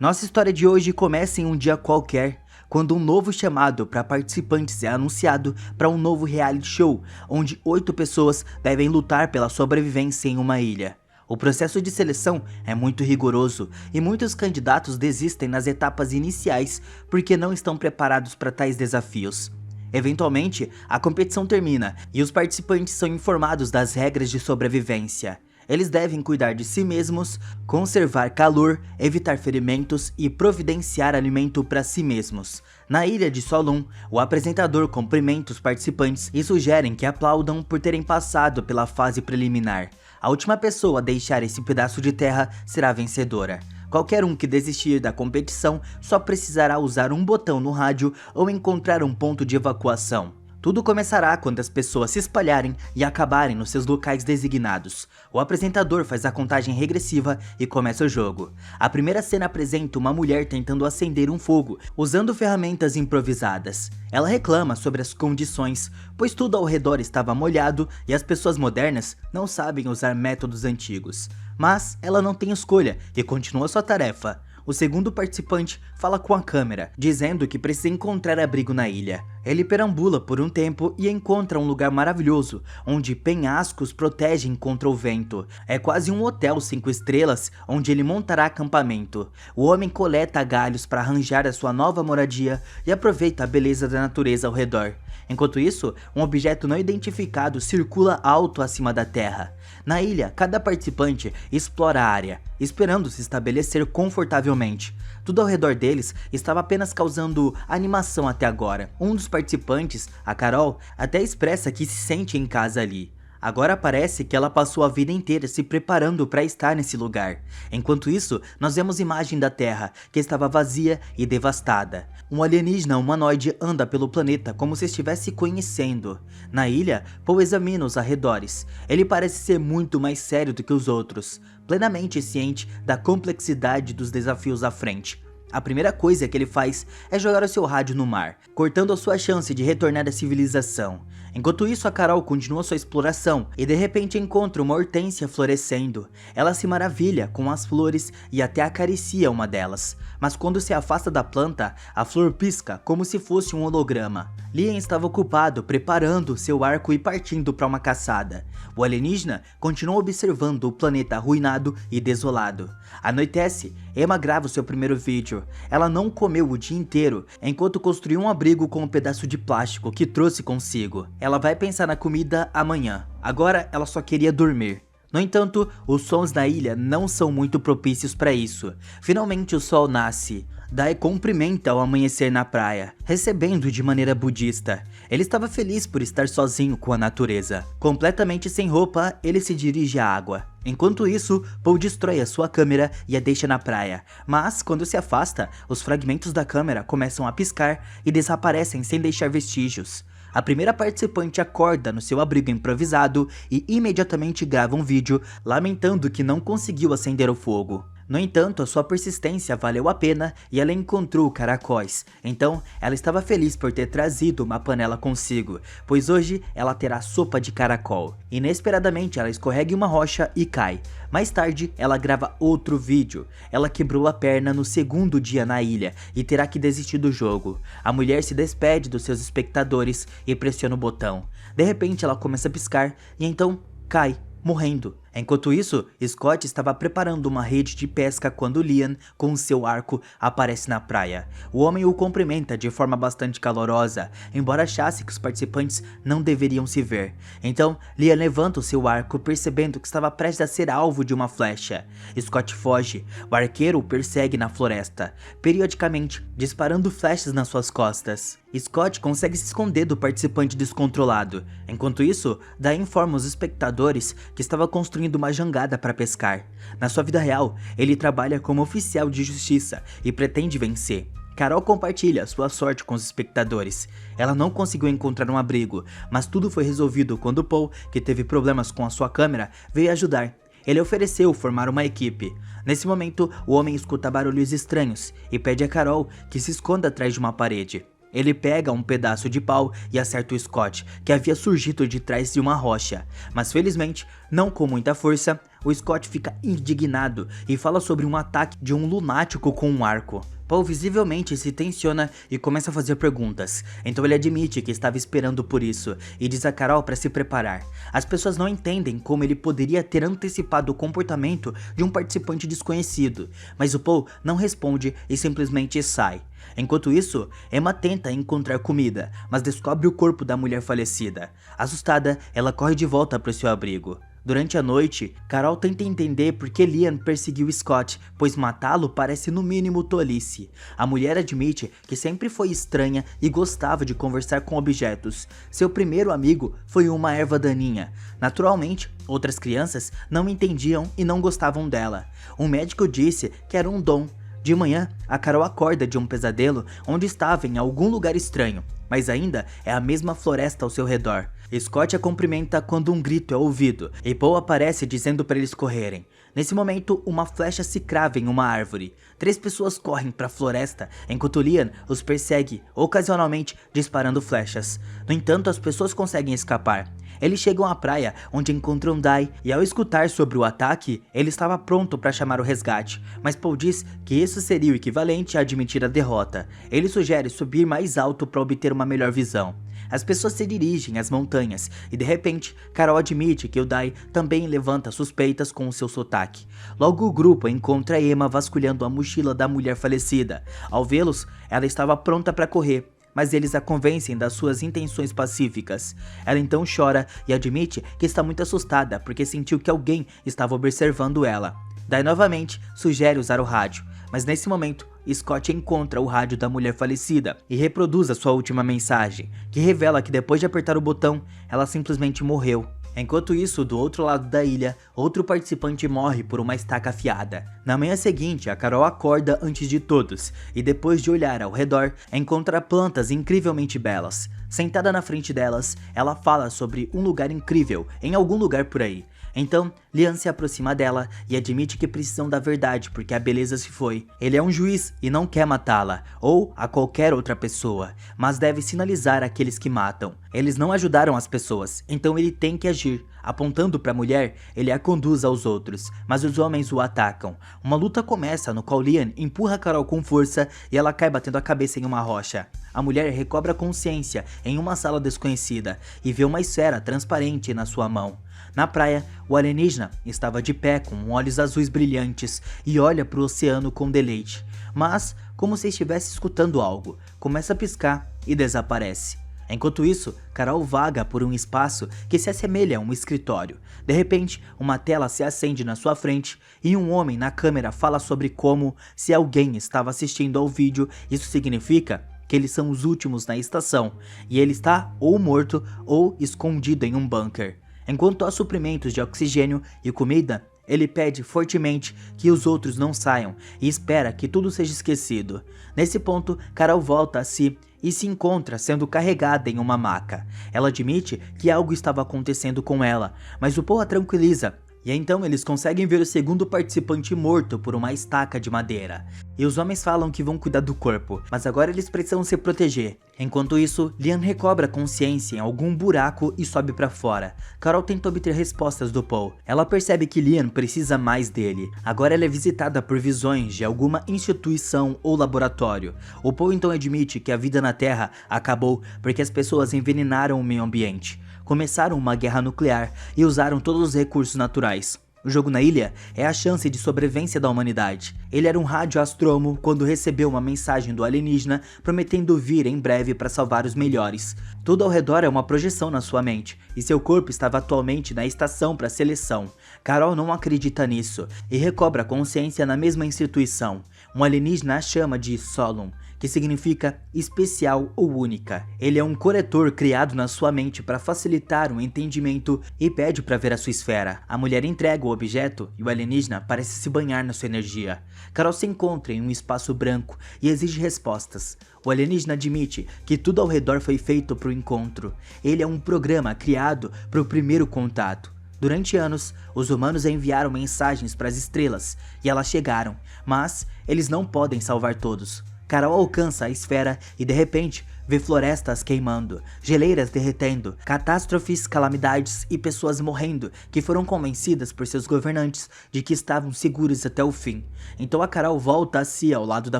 Nossa história de hoje começa em um dia qualquer, quando um novo chamado para participantes é anunciado para um novo reality show, onde 8 pessoas devem lutar pela sobrevivência em uma ilha. O processo de seleção é muito rigoroso e muitos candidatos desistem nas etapas iniciais porque não estão preparados para tais desafios. Eventualmente, a competição termina e os participantes são informados das regras de sobrevivência. Eles devem cuidar de si mesmos, conservar calor, evitar ferimentos e providenciar alimento para si mesmos. Na ilha de Solon, o apresentador cumprimenta os participantes e sugerem que aplaudam por terem passado pela fase preliminar. A última pessoa a deixar esse pedaço de terra será vencedora. Qualquer um que desistir da competição só precisará usar um botão no rádio ou encontrar um ponto de evacuação. Tudo começará quando as pessoas se espalharem e acabarem nos seus locais designados. O apresentador faz a contagem regressiva e começa o jogo. A primeira cena apresenta uma mulher tentando acender um fogo, usando ferramentas improvisadas. Ela reclama sobre as condições, pois tudo ao redor estava molhado e as pessoas modernas não sabem usar métodos antigos. Mas ela não tem escolha e continua sua tarefa. O segundo participante fala com a câmera, dizendo que precisa encontrar abrigo na ilha. Ele perambula por um tempo e encontra um lugar maravilhoso, onde penhascos protegem contra o vento. É quase um hotel 5 estrelas, onde ele montará acampamento. O homem coleta galhos para arranjar a sua nova moradia e aproveita a beleza da natureza ao redor. Enquanto isso, um objeto não identificado circula alto acima da terra. Na ilha, cada participante explora a área, esperando se estabelecer confortavelmente. Tudo ao redor deles estava apenas causando animação até agora. Um dos participantes, a Carol, até expressa que se sente em casa ali. Agora parece que ela passou a vida inteira se preparando para estar nesse lugar. Enquanto isso, nós vemos imagem da Terra, que estava vazia e devastada. Um alienígena humanoide anda pelo planeta como se estivesse conhecendo. Na ilha, Paul examina os arredores. Ele parece ser muito mais sério do que os outros, plenamente ciente da complexidade dos desafios à frente. A primeira coisa que ele faz é jogar o seu rádio no mar, cortando a sua chance de retornar à civilização. Enquanto isso, a Carol continua sua exploração e de repente encontra uma hortênsia florescendo. Ela se maravilha com as flores e até acaricia uma delas, mas quando se afasta da planta, a flor pisca como se fosse um holograma. Liam estava ocupado preparando seu arco e partindo para uma caçada. O alienígena continua observando o planeta arruinado e desolado. Anoitece, Emma grava o seu primeiro vídeo. Ela não comeu o dia inteiro, enquanto construiu um abrigo com um pedaço de plástico que trouxe consigo. Ela vai pensar na comida amanhã. Agora ela só queria dormir. No entanto, os sons da ilha não são muito propícios para isso. Finalmente o sol nasce. Dai cumprimenta ao amanhecer na praia, recebendo de maneira budista. Ele estava feliz por estar sozinho com a natureza. Completamente sem roupa, ele se dirige à água. Enquanto isso, Paul destrói a sua câmera e a deixa na praia. Mas, quando se afasta, os fragmentos da câmera começam a piscar e desaparecem sem deixar vestígios. A primeira participante acorda no seu abrigo improvisado e imediatamente grava um vídeo lamentando que não conseguiu acender o fogo. No entanto, a sua persistência valeu a pena e ela encontrou caracóis. Então, ela estava feliz por ter trazido uma panela consigo, pois hoje ela terá sopa de caracol. Inesperadamente, ela escorrega em uma rocha e cai. Mais tarde, ela grava outro vídeo. Ela quebrou a perna no segundo dia na ilha e terá que desistir do jogo. A mulher se despede dos seus espectadores e pressiona o botão. De repente, ela começa a piscar e então cai, morrendo. Enquanto isso, Scott estava preparando uma rede de pesca quando Liam, com seu arco, aparece na praia. O homem o cumprimenta de forma bastante calorosa, embora achasse que os participantes não deveriam se ver. Então, Liam levanta o seu arco, percebendo que estava prestes a ser alvo de uma flecha. Scott foge. O arqueiro o persegue na floresta, periodicamente disparando flechas nas suas costas. Scott consegue se esconder do participante descontrolado. Enquanto isso, Dai informa os espectadores que estava construindo uma jangada para pescar. Na sua vida real, ele trabalha como oficial de justiça e pretende vencer. Carol compartilha sua sorte com os espectadores. Ela não conseguiu encontrar um abrigo, mas tudo foi resolvido quando Paul, que teve problemas com a sua câmera, veio ajudar. Ele ofereceu formar uma equipe. Nesse momento, o homem escuta barulhos estranhos e pede a Carol que se esconda atrás de uma parede. Ele pega um pedaço de pau e acerta o Scott, que havia surgido de trás de uma rocha, mas felizmente, não com muita força, O Scott fica indignado e fala sobre um ataque de um lunático com um arco. Paul visivelmente se tensiona e começa a fazer perguntas, então ele admite que estava esperando por isso e diz a Carol para se preparar. As pessoas não entendem como ele poderia ter antecipado o comportamento de um participante desconhecido, mas o Paul não responde e simplesmente sai. Enquanto isso, Emma tenta encontrar comida, mas descobre o corpo da mulher falecida. Assustada, ela corre de volta para o seu abrigo. Durante a noite, Carol tenta entender por que Liam perseguiu Scott, pois matá-lo parece no mínimo tolice. A mulher admite que sempre foi estranha e gostava de conversar com objetos. Seu primeiro amigo foi uma erva daninha. Naturalmente, outras crianças não entendiam e não gostavam dela. Um médico disse que era um dom. De manhã, a Carol acorda de um pesadelo onde estava em algum lugar estranho, mas ainda é a mesma floresta ao seu redor. Scott a cumprimenta quando um grito é ouvido, e Paul aparece dizendo para eles correrem. Nesse momento, uma flecha se crava em uma árvore. 3 pessoas correm para a floresta, enquanto Liam os persegue, ocasionalmente disparando flechas. No entanto, as pessoas conseguem escapar. Eles chegam à praia, onde encontram Dai, e ao escutar sobre o ataque, ele estava pronto para chamar o resgate, mas Paul diz que isso seria o equivalente a admitir a derrota. Ele sugere subir mais alto para obter uma melhor visão. As pessoas se dirigem às montanhas e de repente, Carol admite que o Dai também levanta suspeitas com o seu sotaque. Logo o grupo encontra Emma vasculhando a mochila da mulher falecida. Ao vê-los, ela estava pronta para correr, mas eles a convencem das suas intenções pacíficas. Ela então chora e admite que está muito assustada porque sentiu que alguém estava observando ela. Dai novamente sugere usar o rádio, mas nesse momento Scott encontra o rádio da mulher falecida e reproduz a sua última mensagem, que revela que depois de apertar o botão, ela simplesmente morreu. Enquanto isso, do outro lado da ilha, outro participante morre por uma estaca afiada. Na manhã seguinte, a Carol acorda antes de todos e depois de olhar ao redor, encontra plantas incrivelmente belas. Sentada na frente delas, ela fala sobre um lugar incrível, em algum lugar por aí. Então, Liam se aproxima dela e admite que precisam da verdade porque a beleza se foi. Ele é um juiz e não quer matá-la, ou a qualquer outra pessoa, mas deve sinalizar aqueles que matam. Eles não ajudaram as pessoas, então ele tem que agir. Apontando para a mulher, ele a conduz aos outros, mas os homens o atacam. Uma luta começa no qual Liam empurra Carol com força e ela cai batendo a cabeça em uma rocha. A mulher recobra consciência em uma sala desconhecida e vê uma esfera transparente na sua mão. Na praia, o alienígena estava de pé com olhos azuis brilhantes e olha para o oceano com deleite, mas como se estivesse escutando algo, começa a piscar e desaparece. Enquanto isso, Carol vaga por um espaço que se assemelha a um escritório. De repente, uma tela se acende na sua frente e um homem na câmera fala sobre como, se alguém estava assistindo ao vídeo, isso significa que eles são os últimos na estação e ele está ou morto ou escondido em um bunker. Enquanto há suprimentos de oxigênio e comida, ele pede fortemente que os outros não saiam e espera que tudo seja esquecido. Nesse ponto, Carol volta a si e se encontra sendo carregada em uma maca. Ela admite que algo estava acontecendo com ela, mas o Paul a tranquiliza. E então eles conseguem ver o segundo participante morto por uma estaca de madeira. E os homens falam que vão cuidar do corpo, mas agora eles precisam se proteger. Enquanto isso, Liam recobra consciência em algum buraco e sobe pra fora. Carol tenta obter respostas do Paul. Ela percebe que Liam precisa mais dele. Agora ela é visitada por visões de alguma instituição ou laboratório. O Paul então admite que a vida na Terra acabou porque as pessoas envenenaram o meio ambiente. Começaram uma guerra nuclear e usaram todos os recursos naturais. O jogo na ilha é a chance de sobrevivência da humanidade. Ele era um radioastrônomo quando recebeu uma mensagem do alienígena prometendo vir em breve para salvar os melhores. Tudo ao redor é uma projeção na sua mente, e seu corpo estava atualmente na estação para seleção. Carol não acredita nisso e recobra consciência na mesma instituição. Um alienígena a chama de Solon, que significa especial ou única. Ele é um corretor criado na sua mente para facilitar o entendimento e pede para ver a sua esfera. A mulher entrega o objeto e o alienígena parece se banhar na sua energia. Carol se encontra em um espaço branco e exige respostas. O alienígena admite que tudo ao redor foi feito para o encontro. Ele é um programa criado para o primeiro contato. Durante anos, os humanos enviaram mensagens para as estrelas e elas chegaram, mas eles não podem salvar todos. Carol alcança a esfera e de repente vê florestas queimando, geleiras derretendo, catástrofes, calamidades e pessoas morrendo que foram convencidas por seus governantes de que estavam seguros até o fim. Então a Carol volta a si ao lado da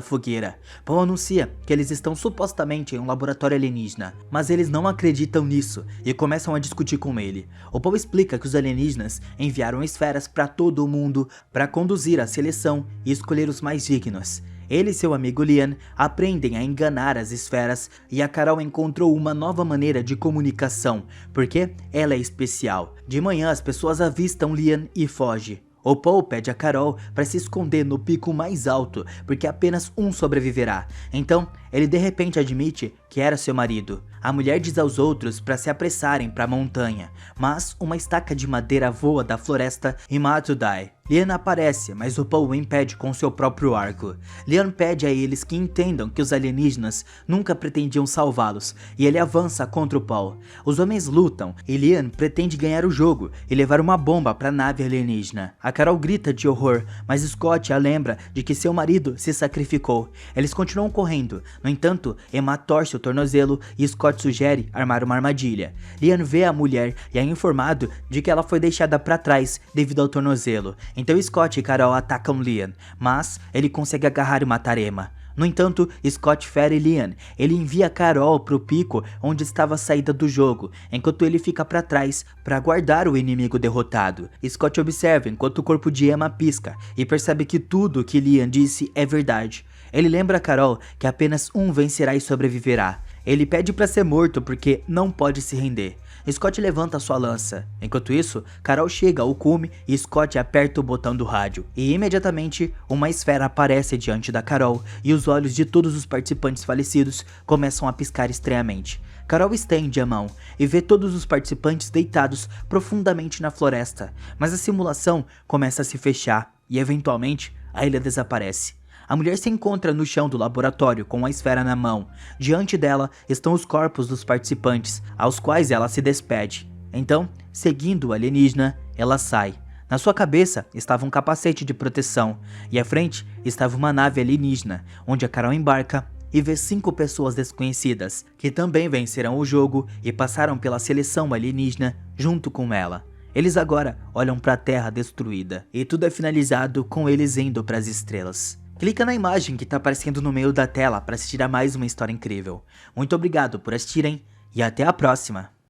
fogueira. Paul anuncia que eles estão supostamente em um laboratório alienígena, mas eles não acreditam nisso e começam a discutir com ele. O Paul explica que os alienígenas enviaram esferas para todo o mundo para conduzir a seleção e escolher os mais dignos. Ele e seu amigo Liam aprendem a enganar as esferas e a Carol encontrou uma nova maneira de comunicação, porque ela é especial. De manhã as pessoas avistam Liam e foge. O Paul pede a Carol para se esconder no pico mais alto, porque apenas um sobreviverá. Então, ele de repente admite que era seu marido. A mulher diz aos outros para se apressarem para a montanha, mas uma estaca de madeira voa da floresta e mata o Dai. Liam aparece, mas o Paul o impede com seu próprio arco. Liam pede a eles que entendam que os alienígenas nunca pretendiam salvá-los, e ele avança contra o Paul. Os homens lutam, e Liam pretende ganhar o jogo e levar uma bomba para a nave alienígena. A Carol grita de horror, mas Scott a lembra de que seu marido se sacrificou. Eles continuam correndo, no entanto, Emma torce o tornozelo e Scott sugere armar uma armadilha. Liam vê a mulher e é informado de que ela foi deixada para trás devido ao tornozelo. Então Scott e Carol atacam Liam, mas ele consegue agarrar e matar Emma. No entanto, Scott fere Liam. Ele envia Carol pro pico onde estava a saída do jogo, enquanto ele fica para trás para guardar o inimigo derrotado. Scott observa enquanto o corpo de Emma pisca e percebe que tudo o que Liam disse é verdade. Ele lembra a Carol que apenas um vencerá e sobreviverá. Ele pede para ser morto porque não pode se render. Scott levanta sua lança. Enquanto isso, Carol chega ao cume e Scott aperta o botão do rádio. E imediatamente, uma esfera aparece diante da Carol e os olhos de todos os participantes falecidos começam a piscar estranhamente. Carol estende a mão e vê todos os participantes deitados profundamente na floresta, mas a simulação começa a se fechar e eventualmente a ilha desaparece. A mulher se encontra no chão do laboratório com a esfera na mão. Diante dela estão os corpos dos participantes, aos quais ela se despede. Então, seguindo o alienígena, ela sai. Na sua cabeça estava um capacete de proteção, e à frente estava uma nave alienígena, onde a Carol embarca e vê 5 pessoas desconhecidas, que também venceram o jogo e passaram pela seleção alienígena junto com ela. Eles agora olham para a Terra destruída, e tudo é finalizado com eles indo para as estrelas. Clica na imagem que está aparecendo no meio da tela para assistir a mais uma história incrível. Muito obrigado por assistirem e até a próxima!